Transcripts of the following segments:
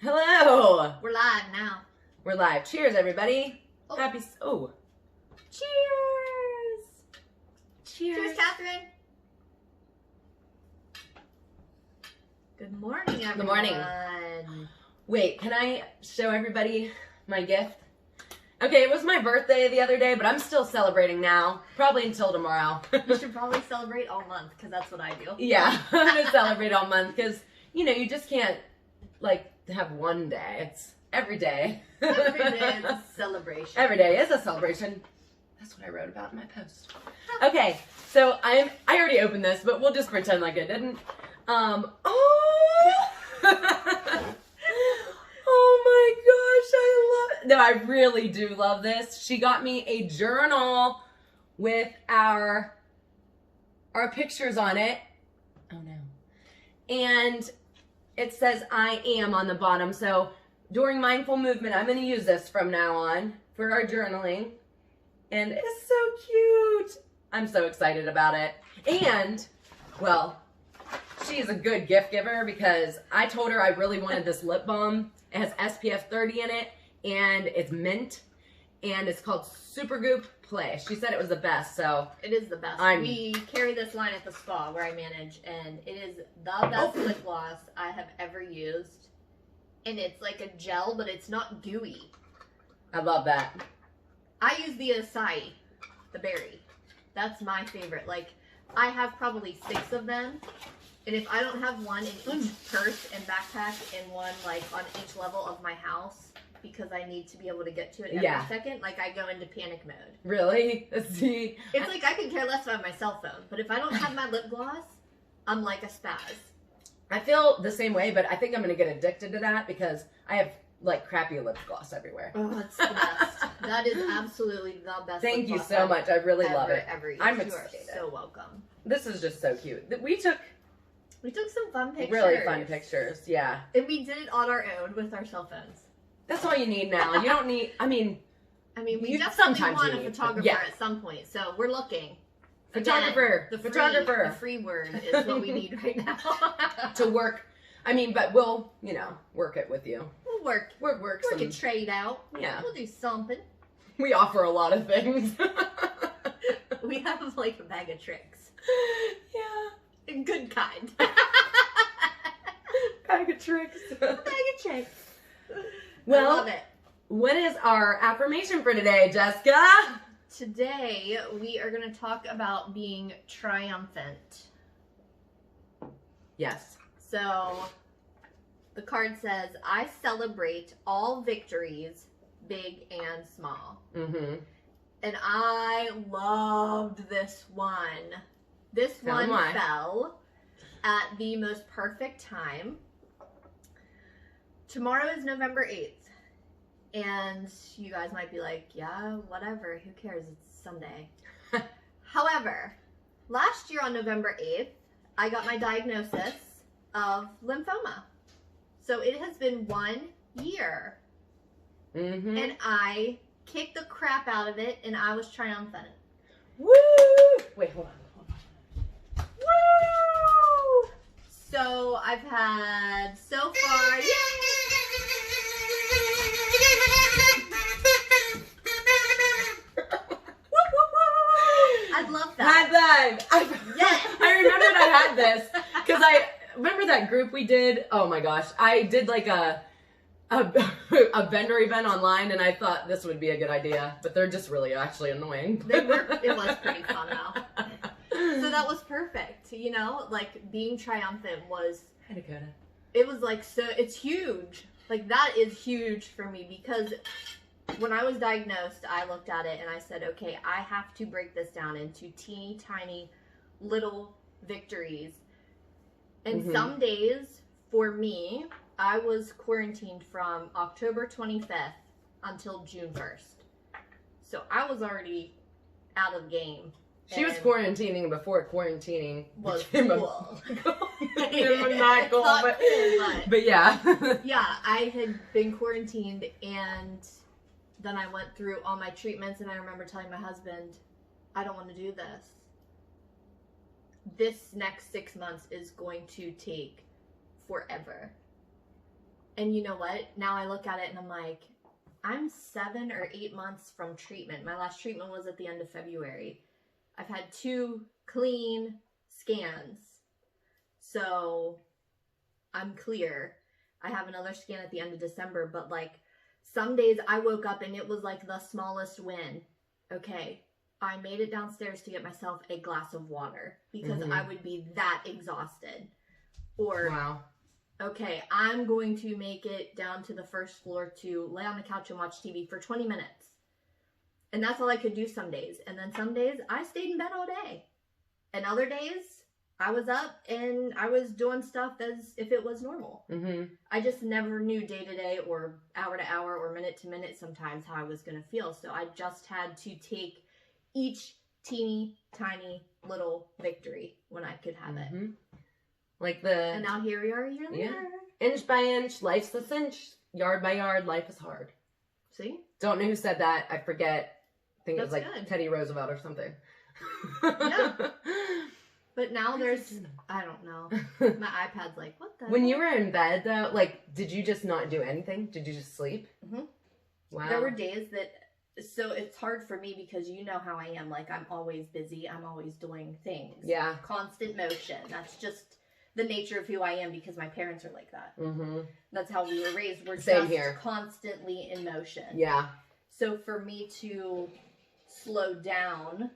Hello. We're live now. We're live. Cheers, everybody. Oh. Cheers. Cheers, Catherine. Good morning, everyone. Good morning. Wait, can I show everybody my gift? Okay, it was my birthday the other day, but I'm still celebrating now. Probably until tomorrow. You should probably celebrate all month, because that's what I do. Yeah, I'm going to celebrate all month, because, you know, you just can't, like, have one day. It's every day. Every day is a celebration. Every day is a celebration. That's what I wrote about in my post. Okay, so I already opened this, but we'll just pretend like I didn't. Oh! Oh my gosh, I love it. No, I really do love this. She got me a journal with our pictures on it. Oh no. And it says I am on the bottom. So during mindful movement, I'm going to use this from now on for our journaling. And it's so cute. I'm so excited about it. And, well, she's a good gift giver because I told her I really wanted this lip balm. It has SPF 30 in it, and it's mint, and it's called Supergoop Play. She said it was the best, so. It is the best. We carry this line at the spa where I manage, and it is the best lip gloss I have ever used. And it's like a gel, but it's not gooey. I love that. I use the acai, the berry. That's my favorite. Like, I have probably 6 of them. And if I don't have one in each purse and backpack and one like on each level of my house because I need to be able to get to it every second, like I go into panic mode. Really? See? It's like I could care less about my cell phone, but if I don't have my lip gloss, I'm like a spaz. I feel the same way, but I think I'm going to get addicted to that because I have like crappy lip gloss everywhere. Oh, it's the best. That is absolutely the best. Thank you so much. I really love it. I'm excited. You are so welcome. This is just so cute. We took some fun pictures. Really fun pictures, yeah. And we did it on our own with our cell phones. That's all you need now. You don't need, we definitely want a photographer at some point, so we're looking. Photographer. Again, the free word is what we need right now. To work, but we'll, work it with you. We'll work a trade out. Yeah. We'll do something. We offer a lot of things. We have like a bag of tricks. Yeah. Good kind. Bag of tricks. Bag of tricks. Well, I love it. What is our affirmation for today, Jessica? Today, we are going to talk about being triumphant. Yes. So, the card says, I celebrate all victories, big and small. Mm-hmm. And I loved this one. This one fell at the most perfect time. Tomorrow is November 8th. And you guys might be like, yeah, whatever. Who cares? It's Sunday. However, last year on November 8th, I got my diagnosis of lymphoma. So it has been 1 year. Mm-hmm. And I kicked the crap out of it, and I was triumphant. Woo! Wait, hold on. Woo! So I've had so far. I love that. High five! I remembered I had this because I remember that group we did. Oh my gosh, I did like a vendor event online, and I thought this would be a good idea, but they're just really actually annoying. They were. It was pretty fun though. So that was perfect, like being triumphant was, it was like, so it's huge. Like that is huge for me because when I was diagnosed, I looked at it and I said, okay, I have to break this down into teeny tiny little victories. And some days for me, I was quarantined from October 25th until June 1st. So I was already out of game. She was quarantining before quarantining was became cool. not cool, but yeah. Yeah, I had been quarantined, and then I went through all my treatments, and I remember telling my husband, I don't want to do this. This next 6 months is going to take forever. And you know what? Now I look at it and I'm like, I'm 7 or 8 months from treatment. My last treatment was at the end of February. I've had 2 clean scans. So I'm clear. I have another scan at the end of December, but like some days I woke up and it was like the smallest win. Okay, I made it downstairs to get myself a glass of water because I would be that exhausted. Or, wow. Okay, I'm going to make it down to the first floor to lay on the couch and watch TV for 20 minutes. And that's all I could do some days. And then some days I stayed in bed all day. And other days I was up and I was doing stuff as if it was normal. I just never knew day to day or hour to hour or minute to minute sometimes how I was going to feel. So I just had to take each teeny tiny little victory when I could have it. Like and now here we are a year later. Inch by inch, life's a cinch. Yard by yard, life is hard. See? Don't know who said that. I forget. I think it was like good. Teddy Roosevelt or something. Yeah. But now there's, I don't know. My iPad's like, what the When hell? you were in bed though, like, did you just not do anything? Did you just sleep? Wow. There were days that, so it's hard for me because you know how I am. Like, I'm always busy. I'm always doing things. Yeah. Constant motion. That's just the nature of who I am because my parents are like that. That's how we were raised. We're Same just here. constantly in motion. Yeah. So for me to slow down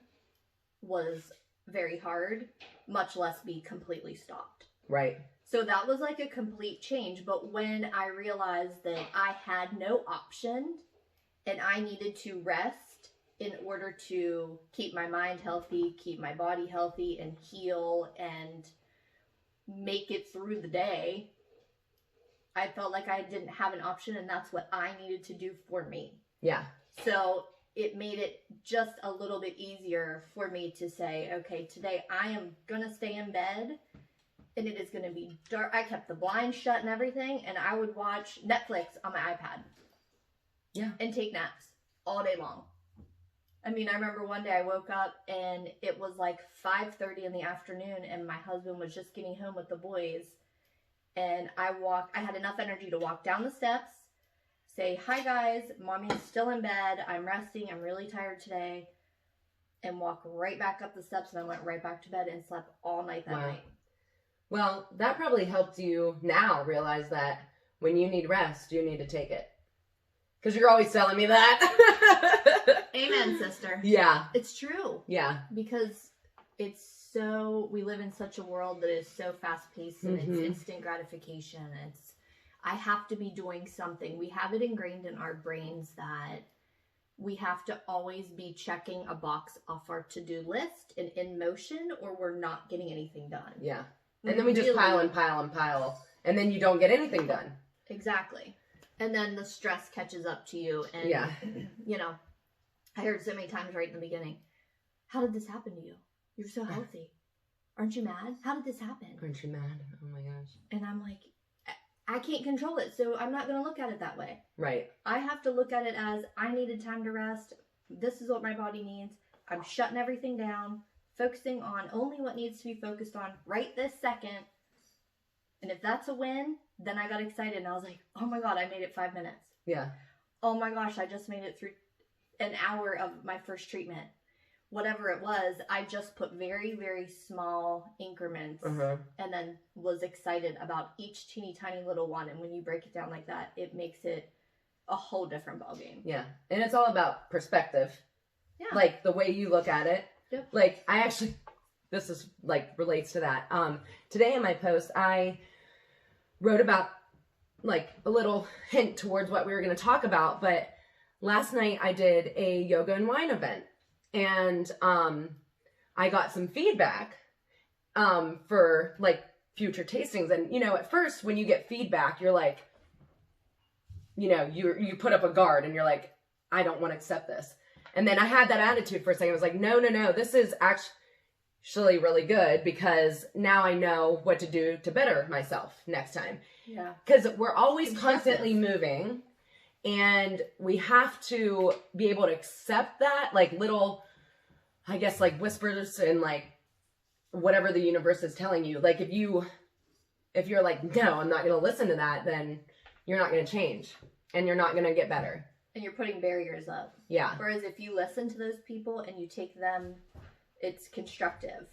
was very hard, much less be completely stopped. Right. So that was like a complete change. But when I realized that I had no option and I needed to rest in order to keep my mind healthy, keep my body healthy, and heal and make it through the day, I felt like I didn't have an option, and that's what I needed to do for me. Yeah. So it made it just a little bit easier for me to say, okay, today I am going to stay in bed and it is going to be dark. I kept the blinds shut and everything, and I would watch Netflix on my iPad. Yeah. And take naps all day long. I mean, I remember one day I woke up and it was like 5:30 in the afternoon and my husband was just getting home with the boys. And I had enough energy to walk down the steps, say, hi guys, mommy's still in bed, I'm resting, I'm really tired today, and walk right back up the steps, and I went right back to bed and slept all night that night. Well, that probably helped you now realize that when you need rest, you need to take it. Because you're always telling me that. Amen, sister. Yeah. It's true. Yeah. Because we live in such a world that is so fast-paced and it's instant gratification. I have to be doing something. We have it ingrained in our brains that we have to always be checking a box off our to-do list and in motion, or we're not getting anything done. Yeah. And then we just pile and pile and pile, and then you don't get anything done. Exactly. And then the stress catches up to you, and you know, I heard so many times right in the beginning, how did this happen to you? You're so healthy. Aren't you mad? How did this happen? Aren't you mad? Oh my gosh. And I'm like, I can't control it, so I'm not going to look at it that way. Right. I have to look at it as I needed time to rest. This is what my body needs. I'm shutting everything down, focusing on only what needs to be focused on right this second. And if that's a win, then I got excited and I was like, oh my God, I made it 5 minutes. Yeah. Oh my gosh, I just made it through an hour of my first treatment. Whatever it was, I just put very, very small increments and then was excited about each teeny tiny little one. And when you break it down like that, it makes it a whole different ballgame. Yeah. And it's all about perspective. Yeah. Like the way you look at it. Yep. Like this is like relates to that. Today in my post, I wrote about like a little hint towards what we were going to talk about. But last night I did a yoga and wine event. And I got some feedback for like future tastings. And, you know, at first when you get feedback, you're like, you know, you put up a guard and you're like, I don't want to accept this. And then I had that attitude for a second. I was like, no, this is actually really good because now I know what to do to better myself next time. Yeah. Because we're always constantly moving. And we have to be able to accept that, like little, I guess, like whispers and like whatever the universe is telling you. Like if you're like, no, I'm not going to listen to that, then you're not going to change and you're not going to get better. And you're putting barriers up. Yeah. Whereas if you listen to those people and you take them, it's constructive.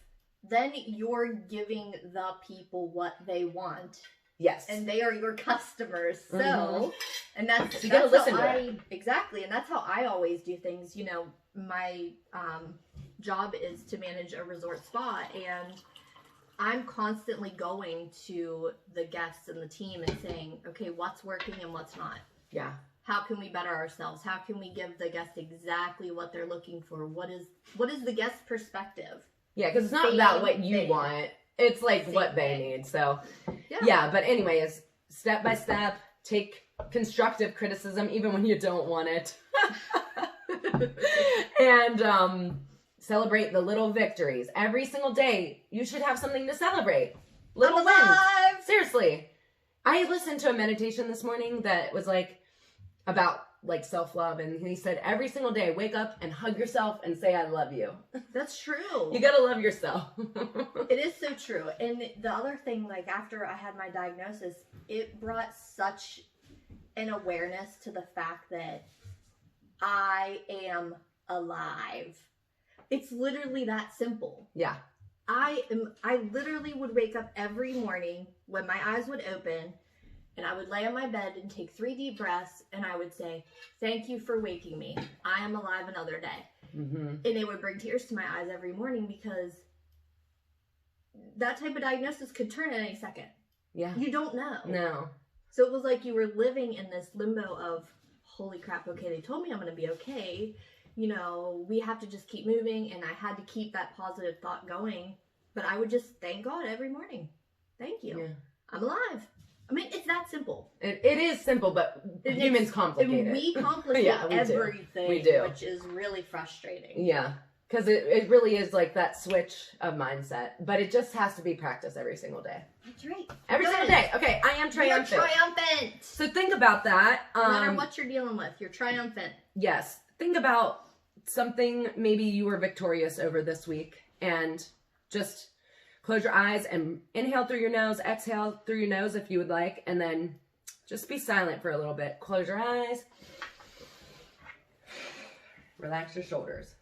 Then you're giving the people what they want. Yes. And they are your customers. So, and that's, so you gotta listen to it. Exactly. And that's how I always do things. You know, my job is to manage a resort spa, and I'm constantly going to the guests and the team and saying, okay, what's working and what's not? Yeah. How can we better ourselves? How can we give the guest exactly what they're looking for? What is the guest perspective? Yeah, because it's not about what you want. It's like what they need. So, yeah. But anyways, step by step, take constructive criticism even when you don't want it. And celebrate the little victories. Every single day, you should have something to celebrate. Little wins. Seriously. I listened to a meditation this morning that was like about like self-love, and he said every single day wake up and hug yourself and say I love you. That's true. You gotta love yourself. It is so true. And the other thing, like after I had my diagnosis, it brought such an awareness to the fact that I am alive. It's literally that simple. Yeah. I literally would wake up every morning when my eyes would open, and I would lay on my bed and take 3 deep breaths, and I would say, thank you for waking me. I am alive another day. Mm-hmm. And it would bring tears to my eyes every morning, because that type of diagnosis could turn at any second. Yeah. You don't know. No. So it was like you were living in this limbo of, holy crap, okay, they told me I'm going to be okay. You know, we have to just keep moving, and I had to keep that positive thought going. But I would just thank God every morning. Thank you. Yeah. I'm alive. I mean, it's that simple. It is simple, but humans complicate it. We complicate everything, we do. Which is really frustrating. Yeah, because it really is like that switch of mindset, but it just has to be practiced every single day. That's right. Every single day. Okay, I am triumphant. You're triumphant. So think about that. No matter what you're dealing with, you're triumphant. Yes. Think about something maybe you were victorious over this week, and just close your eyes and inhale through your nose, exhale through your nose if you would like, and then just be silent for a little bit. Close your eyes. Relax your shoulders.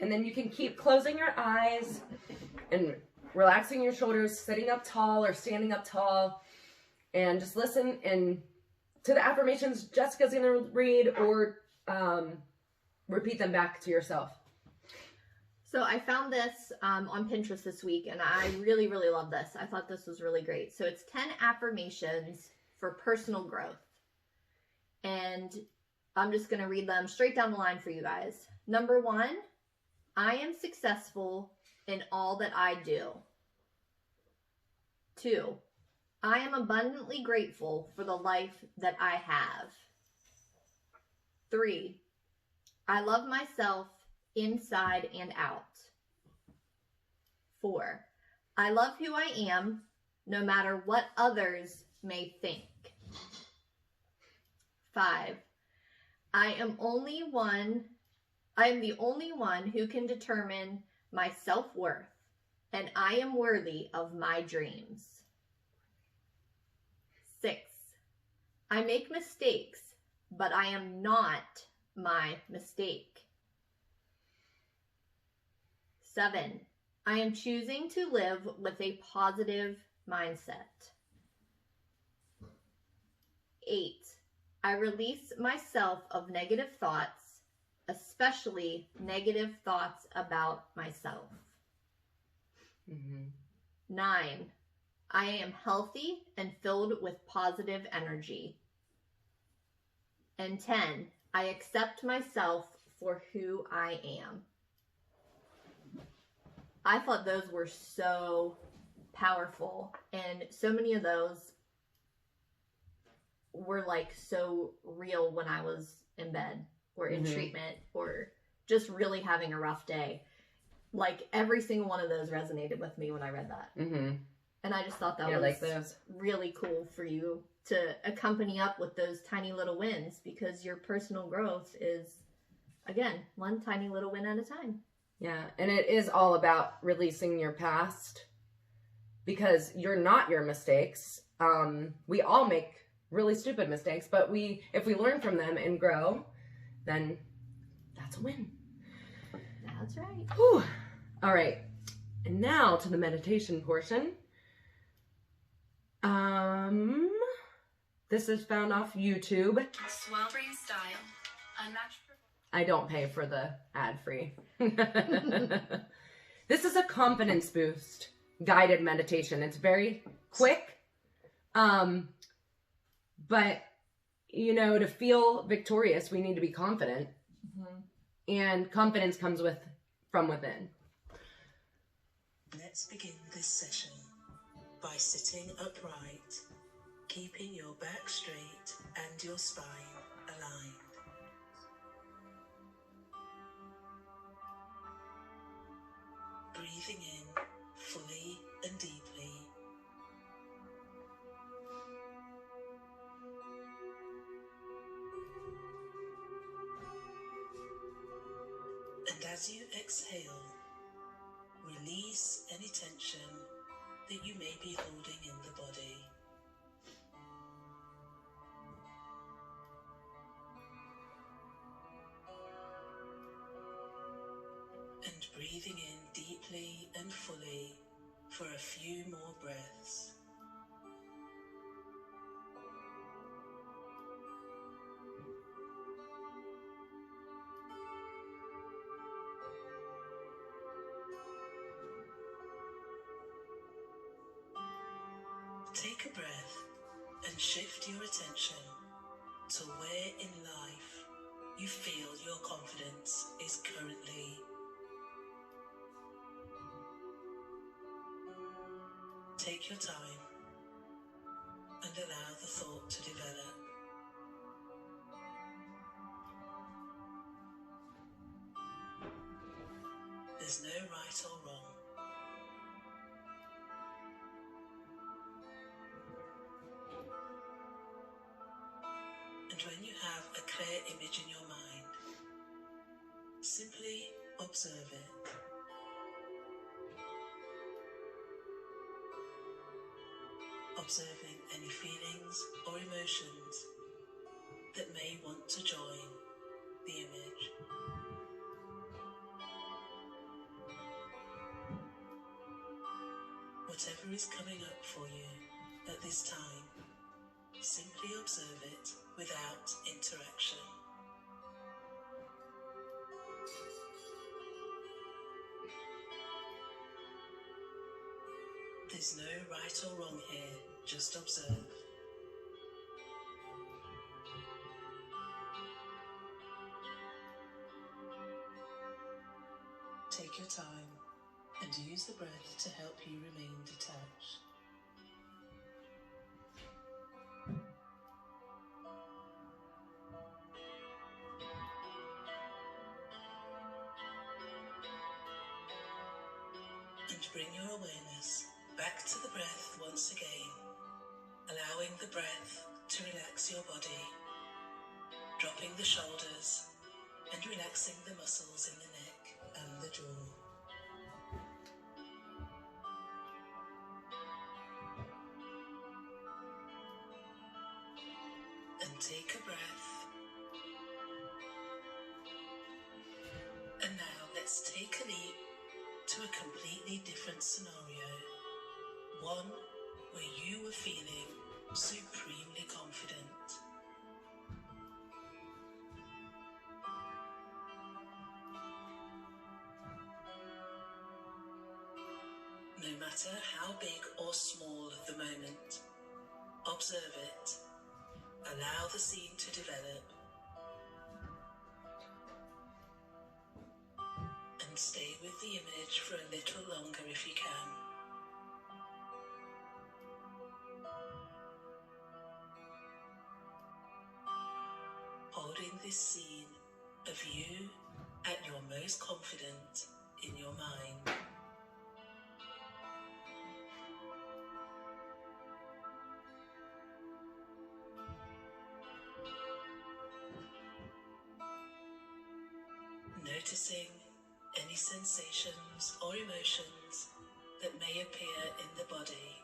And then you can keep closing your eyes and relaxing your shoulders, sitting up tall or standing up tall, and just listen and to the affirmations Jessica's going to read, or repeat them back to yourself. So I found this on Pinterest this week, and I really, really love this. I thought this was really great. So it's 10 affirmations for personal growth. And I'm just going to read them straight down the line for you guys. Number 1, I am successful in all that I do. 2, I am abundantly grateful for the life that I have. 3, I love myself inside and out. 4, I love who I am, no matter what others may think. 5, I am the only one who can determine my self-worth, and I am worthy of my dreams. 6, I make mistakes, but I am not my mistake. 7, I am choosing to live with a positive mindset. 8, I release myself of negative thoughts, especially negative thoughts about myself. 9, I am healthy and filled with positive energy. And 10, I accept myself for who I am. I thought those were so powerful, and so many of those were like so real when I was in bed or in treatment or just really having a rough day. Like every single one of those resonated with me when I read that. And I just thought that was like those. Really cool for you to accompany up with those tiny little wins, because your personal growth is, again, one tiny little win at a time. Yeah, and it is all about releasing your past, because you're not your mistakes. We all make really stupid mistakes, but if we learn from them and grow, then that's a win. That's right. Whew. All right, and now to the meditation portion. This is found off YouTube. Sweltering style, unmatched. I don't pay for the ad free. This is a confidence boost guided meditation. It's very quick. But you know, to feel victorious, we need to be confident. And confidence comes from within. Let's begin this session by sitting upright, keeping your back straight and your spine aligned. Breathing in fully and deeply. And as you exhale, release any tension that you may be holding in the body. And breathing in deeply and fully for a few more breaths. Take a breath and shift your attention to where in life you feel your confidence is currently. Take your time and allow the thought to develop. There's no right or wrong. And when you have a clear image in your mind, simply observe it. Observing any feelings or emotions that may want to join the image. Whatever is coming up for you at this time, simply observe it without interaction. There's no right or wrong here, just observe. Take your time and use the breath to help you remain detached. And bring your awareness back to the breath once again, allowing the breath to relax your body, dropping the shoulders and relaxing the muscles in the neck and the jaw. And take a breath. And now let's take a leap to a completely different scenario. One where you were feeling supremely confident. no matter how big or small the moment. Observe it. Allow the scene to develop. And stay with the image for a little longer if you can. Holding this scene of you at your most confident in your mind. Noticing any sensations or emotions that may appear in the body.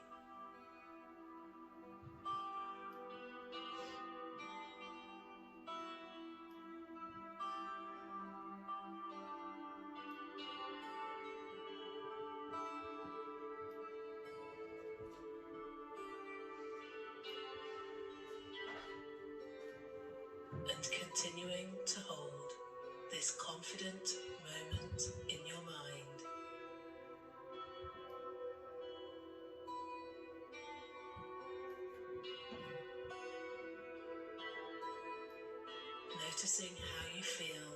And continuing to hold this confident moment in your mind. Noticing how you feel.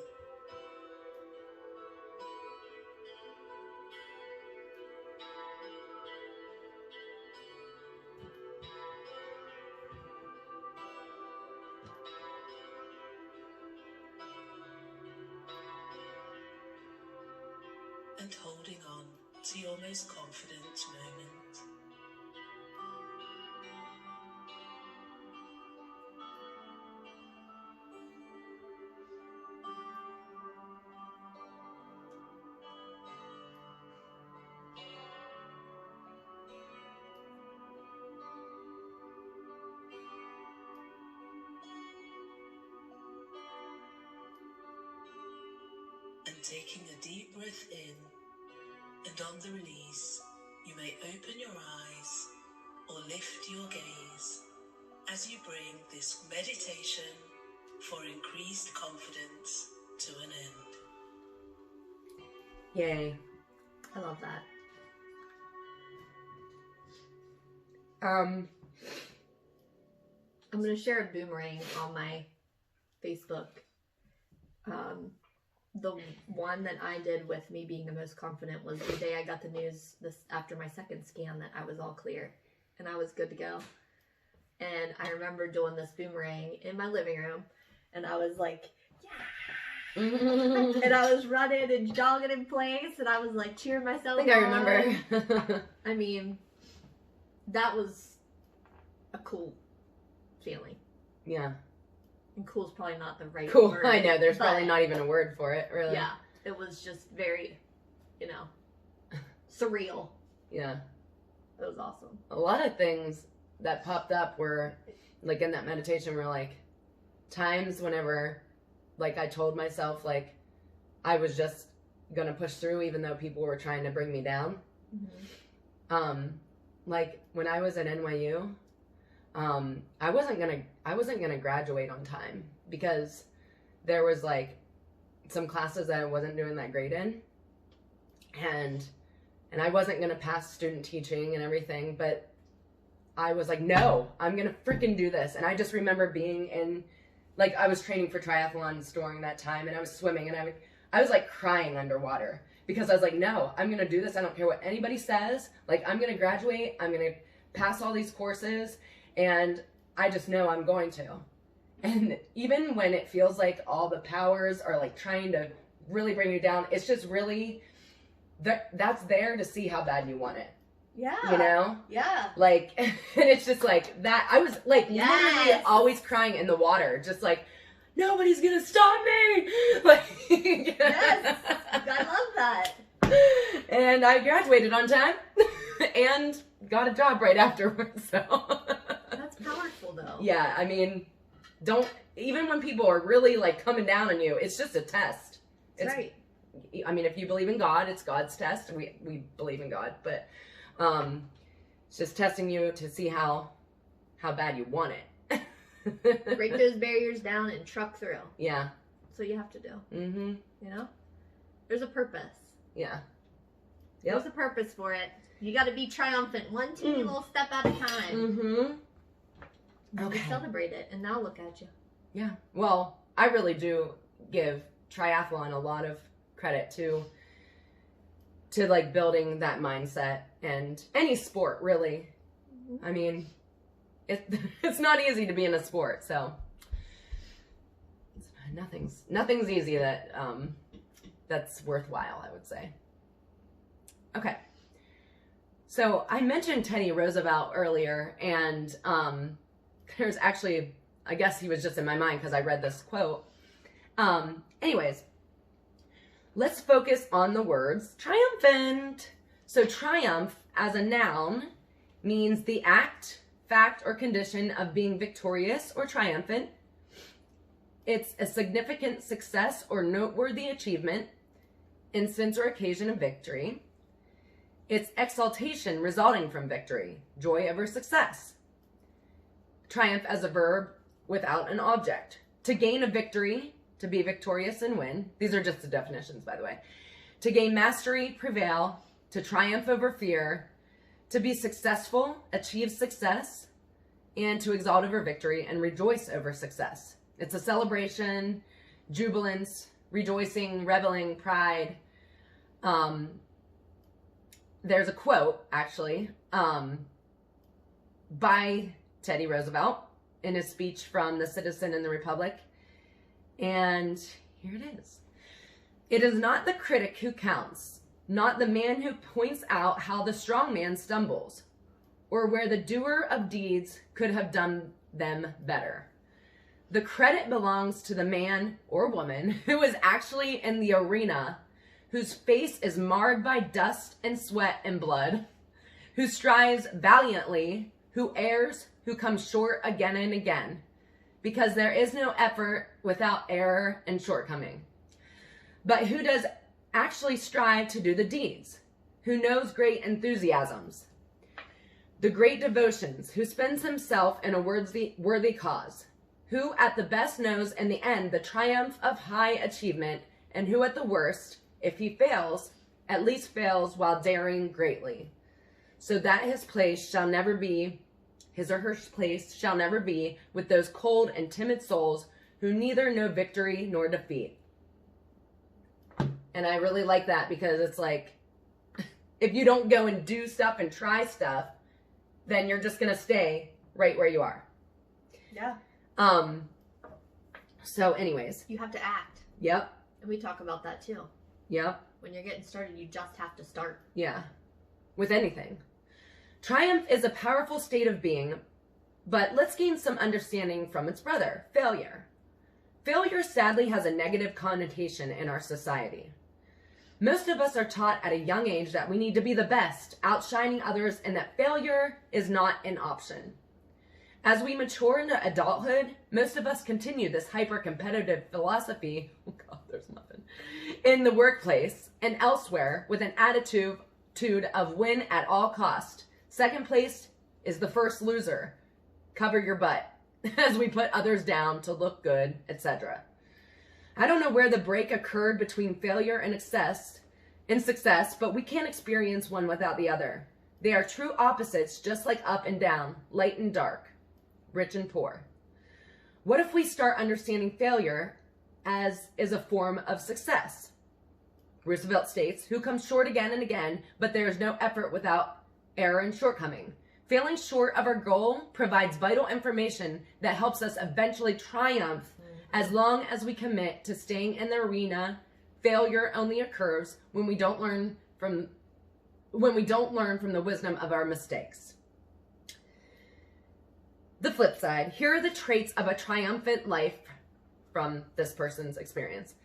And holding on to your most confident moment. And taking a deep breath in, and on the release, you may open your eyes or lift your gaze as you bring this meditation for increased confidence to an end. Yay. I love that. Um, I'm going to share a boomerang on my Facebook. The one that I did with me being the most confident was the day I got the news after my second scan that I was all clear and I was good to go. And I remember doing this boomerang in my living room and I was like, yeah. And I was running and jogging in place and I was like cheering myself I think I on. remember. I mean, that was a cool feeling. Yeah. And cool's probably not the right Cool. word. I know. There's but probably not even a word for it, really. yeah, it was just very, surreal. Yeah. It was awesome. A lot of things that popped up were, like, in that meditation were, like, times whenever, like, I told myself, like, I was just gonna push through even though people were trying to bring me down. Mm-hmm. Like, when I was at NYU, I wasn't gonna graduate on time because there was, like, some classes that I wasn't doing that great in, and I wasn't gonna pass student teaching and everything, but I was like, no, I'm gonna freaking do this. And I just remember being in, like, I was training for triathlons during that time, and I was swimming, and I was like crying underwater because I was like, no, I'm gonna do this. I don't care what anybody says. Like, I'm gonna graduate. I'm gonna pass all these courses, and I just know I'm going to. And even when it feels like all the powers are, like, trying to really bring you down, it's just really, that's there to see how bad you want it. Yeah. You know? Yeah. Like, and it's just like that. I was, like, Yes. literally always crying in the water, just like, nobody's gonna stop me. Like, Yes. I love that. And I graduated on time and got a job right afterwards. So That's powerful, though. yeah, I mean, even when people are really, like, coming down on you, it's just a test. That's right. I mean, if you believe in God, it's God's test. We believe in God, but it's just testing you to see how bad you want it. Break those barriers down and truck through. Yeah. That's what you have to do. Mm-hmm. You know? There's a purpose. Yeah. Yep. There's a purpose for it. You got to be triumphant, one teeny little step at a time. Okay. Celebrate it, and now look at you. Yeah. Well, I really do give triathlon a lot of credit to like building that mindset, and any sport really. I mean, it's not easy to be in a sport, so nothing's easy that's worthwhile, I would say. Okay. So I mentioned Teddy Roosevelt earlier, and there's actually, I guess he was just in my mind because I read this quote. Anyways, let's focus on the words triumphant. So triumph as a noun means the act, fact, or condition of being victorious or triumphant. It's a significant success or noteworthy achievement, instance or occasion of victory. It's exaltation resulting from victory, joy over success. Triumph as a verb without an object. To gain a victory, to be victorious and win. These are just the definitions, by the way. To gain mastery, prevail. To triumph over fear. To be successful, achieve success. And to exalt over victory and rejoice over success. It's a celebration, jubilance, rejoicing, reveling, pride. There's a quote, actually, by Teddy Roosevelt in his speech from The Citizen and the Republic. And here it is. It is not the critic who counts, not the man who points out how the strong man stumbles, or where the doer of deeds could have done them better. The credit belongs to the man or woman who is actually in the arena, whose face is marred by dust and sweat and blood, who strives valiantly, who errs, who comes short again and again, because there is no effort without error and shortcoming. But who does actually strive to do the deeds, who knows great enthusiasms, the great devotions, who spends himself in a worthy cause, who at the best knows in the end the triumph of high achievement, and who at the worst, if he fails, at least fails while daring greatly, so that his place shall never be, his or her place shall never be with those cold and timid souls who neither know victory nor defeat. And I really like that, because it's like, if you don't go and do stuff and try stuff, then you're just going to stay right where you are. Yeah. So anyways. You have to act. Yep. And we talk about that too. Yep. When you're getting started, you just have to start. Yeah. With anything. Triumph is a powerful state of being, but let's gain some understanding from its brother, failure. Failure sadly has a negative connotation in our society. Most of us are taught at a young age that we need to be the best, outshining others, and that failure is not an option. As we mature into adulthood, most of us continue this hyper-competitive philosophy, oh God, there's nothing, in the workplace and elsewhere with an attitude of win at all cost. Second place is the first loser. Cover your butt as we put others down to look good, etc. I don't know where the break occurred between failure and success, but we can't experience one without the other. They are true opposites, just like up and down, light and dark, rich and poor. What if we start understanding failure as is a form of success? Roosevelt states, who comes short again and again, but there is no effort without error and shortcoming. Failing short of our goal provides vital information that helps us eventually triumph as long as we commit to staying in the arena. Failure only occurs when we don't learn from the wisdom of our mistakes. The flip side, here are the traits of a triumphant life from this person's experience.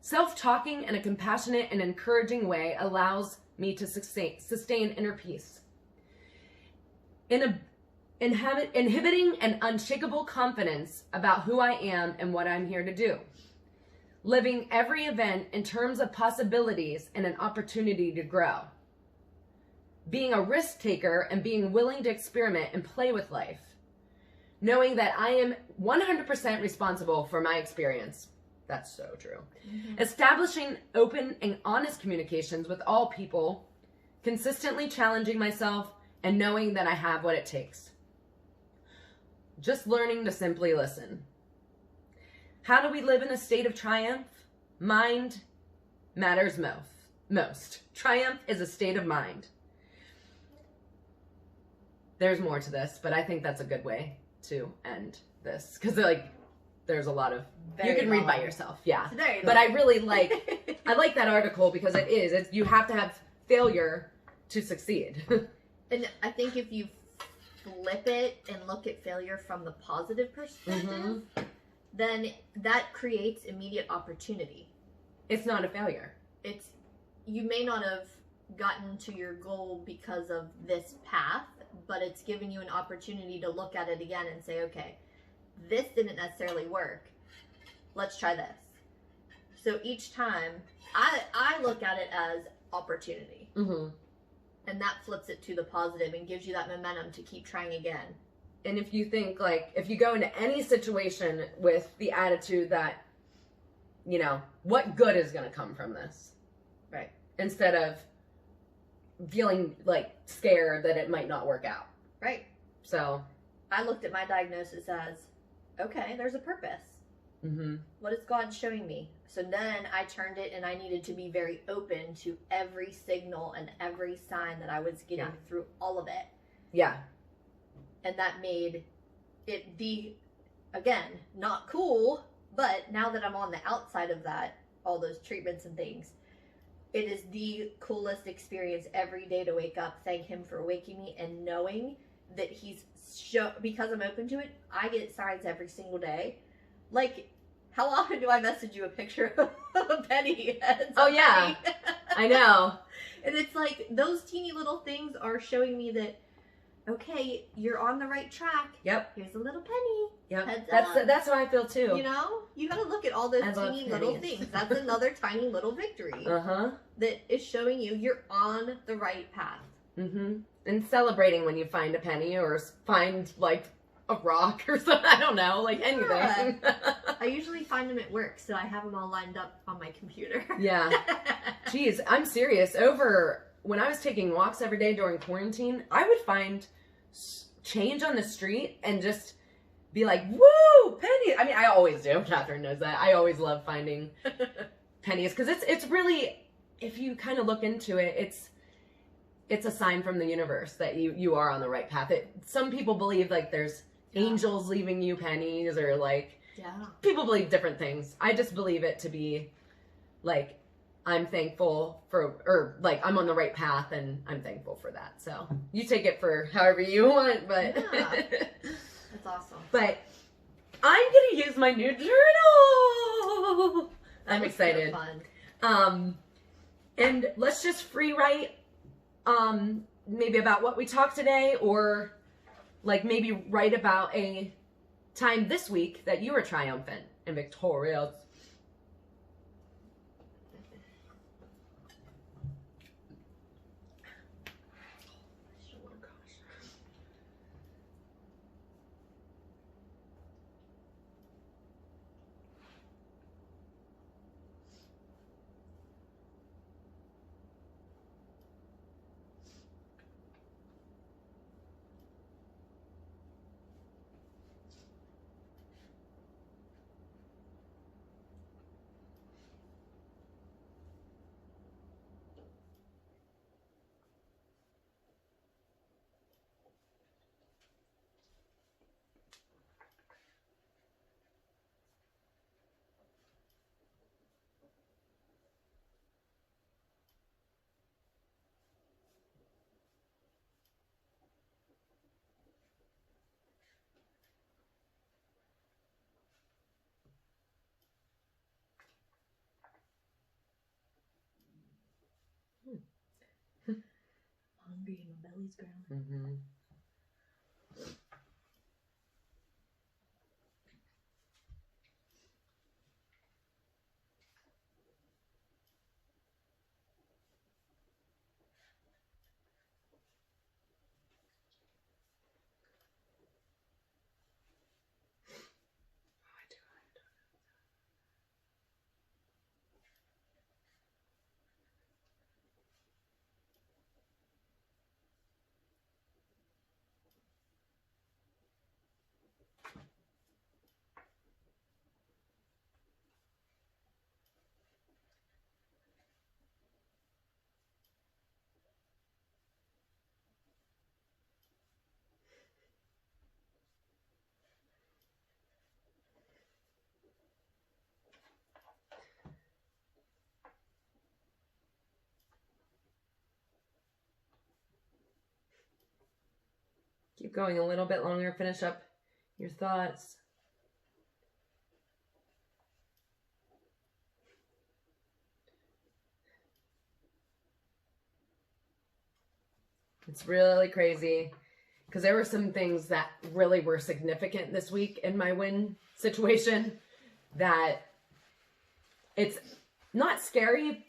Self-talking in a compassionate and encouraging way allows me to sustain inner peace. Inhibiting an unshakable confidence about who I am and what I'm here to do. Living every event in terms of possibilities and an opportunity to grow. Being a risk taker and being willing to experiment and play with life. Knowing that I am 100% responsible for my experience. That's so true. Mm-hmm. Establishing open and honest communications with all people consistently challenging myself, and knowing that I have what it takes. Just learning to simply listen. How do we live in a state of triumph? Mind matters most. Triumph is a state of mind. There's more to this, but I think that's a good way to end this. Because, like, there's a lot of... Very you can read by long. yourself, yeah. It's very But long. I really like... I like that article because it's you have to have failure to succeed. And I think if you flip it and look at failure from the positive perspective, then that creates immediate opportunity. It's not a failure. You may not have gotten to your goal because of this path, but it's given you an opportunity to look at it again and say, okay, this didn't necessarily work. Let's try this. So each time, I look at it as opportunity. Mm-hmm. And that flips it to the positive and gives you that momentum to keep trying again. And if you think, like, if you go into any situation with the attitude that, you know, what good is going to come from this? Right. Instead of feeling, like, scared that it might not work out. Right. So. I looked at my diagnosis as, okay, there's a purpose. Mm-hmm. What is God showing me? So then I turned it and I needed to be very open to every signal and every sign that I was getting through all of it. Yeah. And that made it be, again, not cool, but now that I'm on the outside of that, all those treatments and things, it is the coolest experience every day to wake up, thank him for waking me, and knowing that he's, because I'm open to it, I get signs every single day. Like, how often do I message you a picture of a penny? Oh, yeah. I know. And it's like, those teeny little things are showing me that, okay, you're on the right track. Yep. Here's a little penny. Yep. Heads That's up. that's how I feel too. You know? You gotta look at all those I love teeny little pennies. things. That's another tiny little victory Uh-huh. that is showing you you're on the right path. Mm-hmm. And celebrating when you find a penny or find, like, a rock or something. I don't know. Like, anything. I usually find them at work, so I have them all lined up on my computer. Yeah. Jeez, I'm serious. When I was taking walks every day during quarantine, I would find change on the street and just be like, woo, pennies. I mean, I always do. Catherine knows that. I always love finding pennies because it's really, if you kind of look into it, it's a sign from the universe that you are on the right path. Some people believe like there's angels leaving you pennies or like people believe different things. I just believe it to be like I'm thankful for, or like I'm on the right path and I'm thankful for that. So you take it for however you want, but That's awesome. But I'm gonna use my new journal. I'm excited. So fun. And let's just free write maybe about what we talked today, or like maybe write about a time this week that you were triumphant and victorious. Hungry, my belly's growling. Mm-hmm. Keep going a little bit longer. Finish up your thoughts. It's really crazy because there were some things that really were significant this week in my win situation that it's not scary,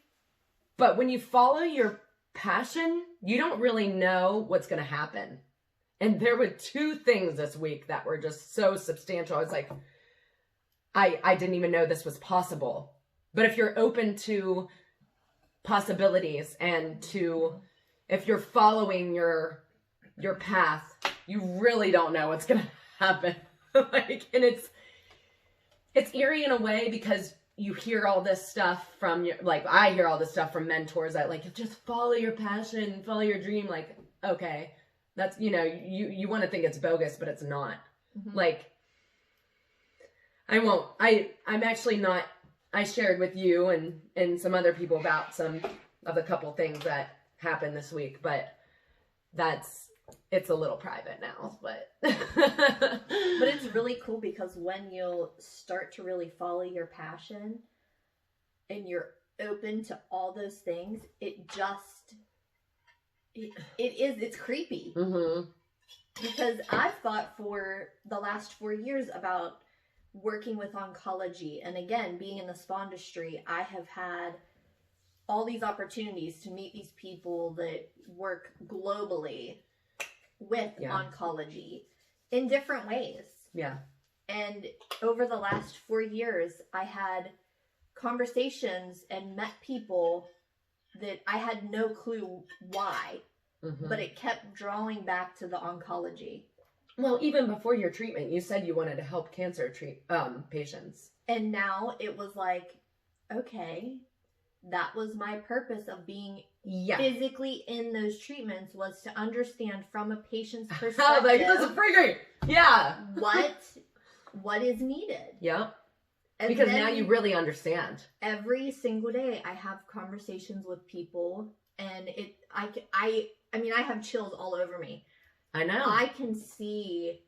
but when you follow your passion, you don't really know what's going to happen. And there were 2 things this week that were just so substantial. I was like, I didn't even know this was possible. But if you're open to possibilities and to, if you're following your path, you really don't know what's going to happen. Like, and it's eerie in a way because you hear all this stuff from your, like, I hear all this stuff from mentors that, like, just follow your passion, follow your dream. Like, okay, that's, you know, you want to think it's bogus, but it's not. Mm-hmm. Like, I'm actually not, I shared with you and some other people about some of the couple things that happened this week, but it's a little private now, but. But it's really cool because when you'll start to really follow your passion and you're open to all those things, it's creepy. Mm-hmm. Because I've thought for the last 4 years about working with oncology, and again, being in the spa industry, I have had all these opportunities to meet these people that work globally with oncology in different ways. Yeah. And over the last 4 years, I had conversations and met people that I had no clue why, but it kept drawing back to the oncology. Well, even before your treatment, you said you wanted to help cancer patients. And now it was like, okay, that was my purpose of being physically in those treatments, was to understand from a patient's perspective. Like, this is pretty great. Yeah. What is needed. Yeah. Because now you really understand. Every single day I have conversations with people, and I mean, I have chills all over me. I know. I can see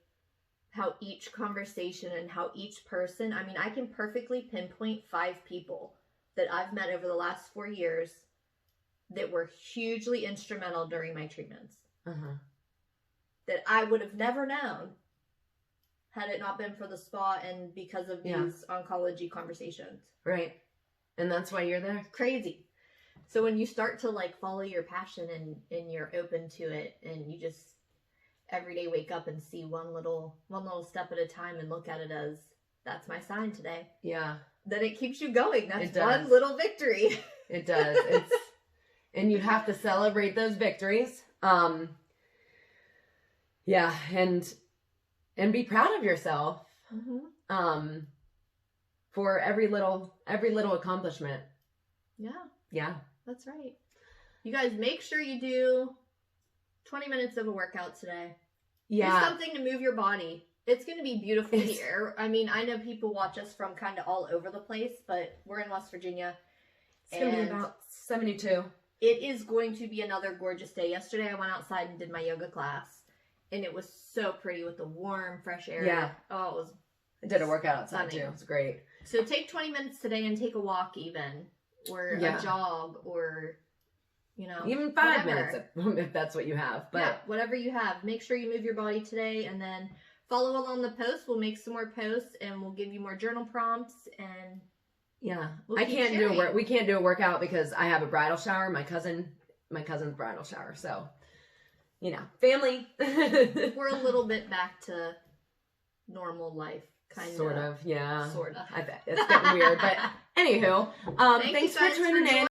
how each conversation and how each person, I mean, I can perfectly pinpoint 5 people that I've met over the last 4 years that were hugely instrumental during my treatments. That I would have never known had it not been for the spa and because of these oncology conversations. Right. And that's why you're there. Crazy. So when you start to like follow your passion and you're open to it, and you just every day wake up and see one little step at a time and look at it as, that's my sign today. Yeah. Then it keeps you going. That's one little victory. It does. And you have to celebrate those victories. Yeah, and be proud of yourself. For every little accomplishment. Yeah. Yeah. That's right. You guys, make sure you do 20 minutes of a workout today. Yeah. Do something to move your body. It's going to be beautiful here. I mean, I know people watch us from kind of all over the place, but we're in West Virginia. It's going to be about 72. It is going to be another gorgeous day. Yesterday, I went outside and did my yoga class, and it was so pretty with the warm, fresh air. Yeah. Oh, it was I did a workout outside, too. It was great. So take 20 minutes today and take a walk even, or a jog, or, you know. Even 5 minutes if that's what you have. But yeah, whatever you have. Make sure you move your body today, and then follow along the post. We'll make some more posts, and we'll give you more journal prompts, and we can't do a workout because I have a bridal shower, my cousin's bridal shower. So, you know, family. We're a little bit back to normal life, kind of. Sort of, yeah. Sort of. I bet it's getting weird, but anywho, thanks for tuning in.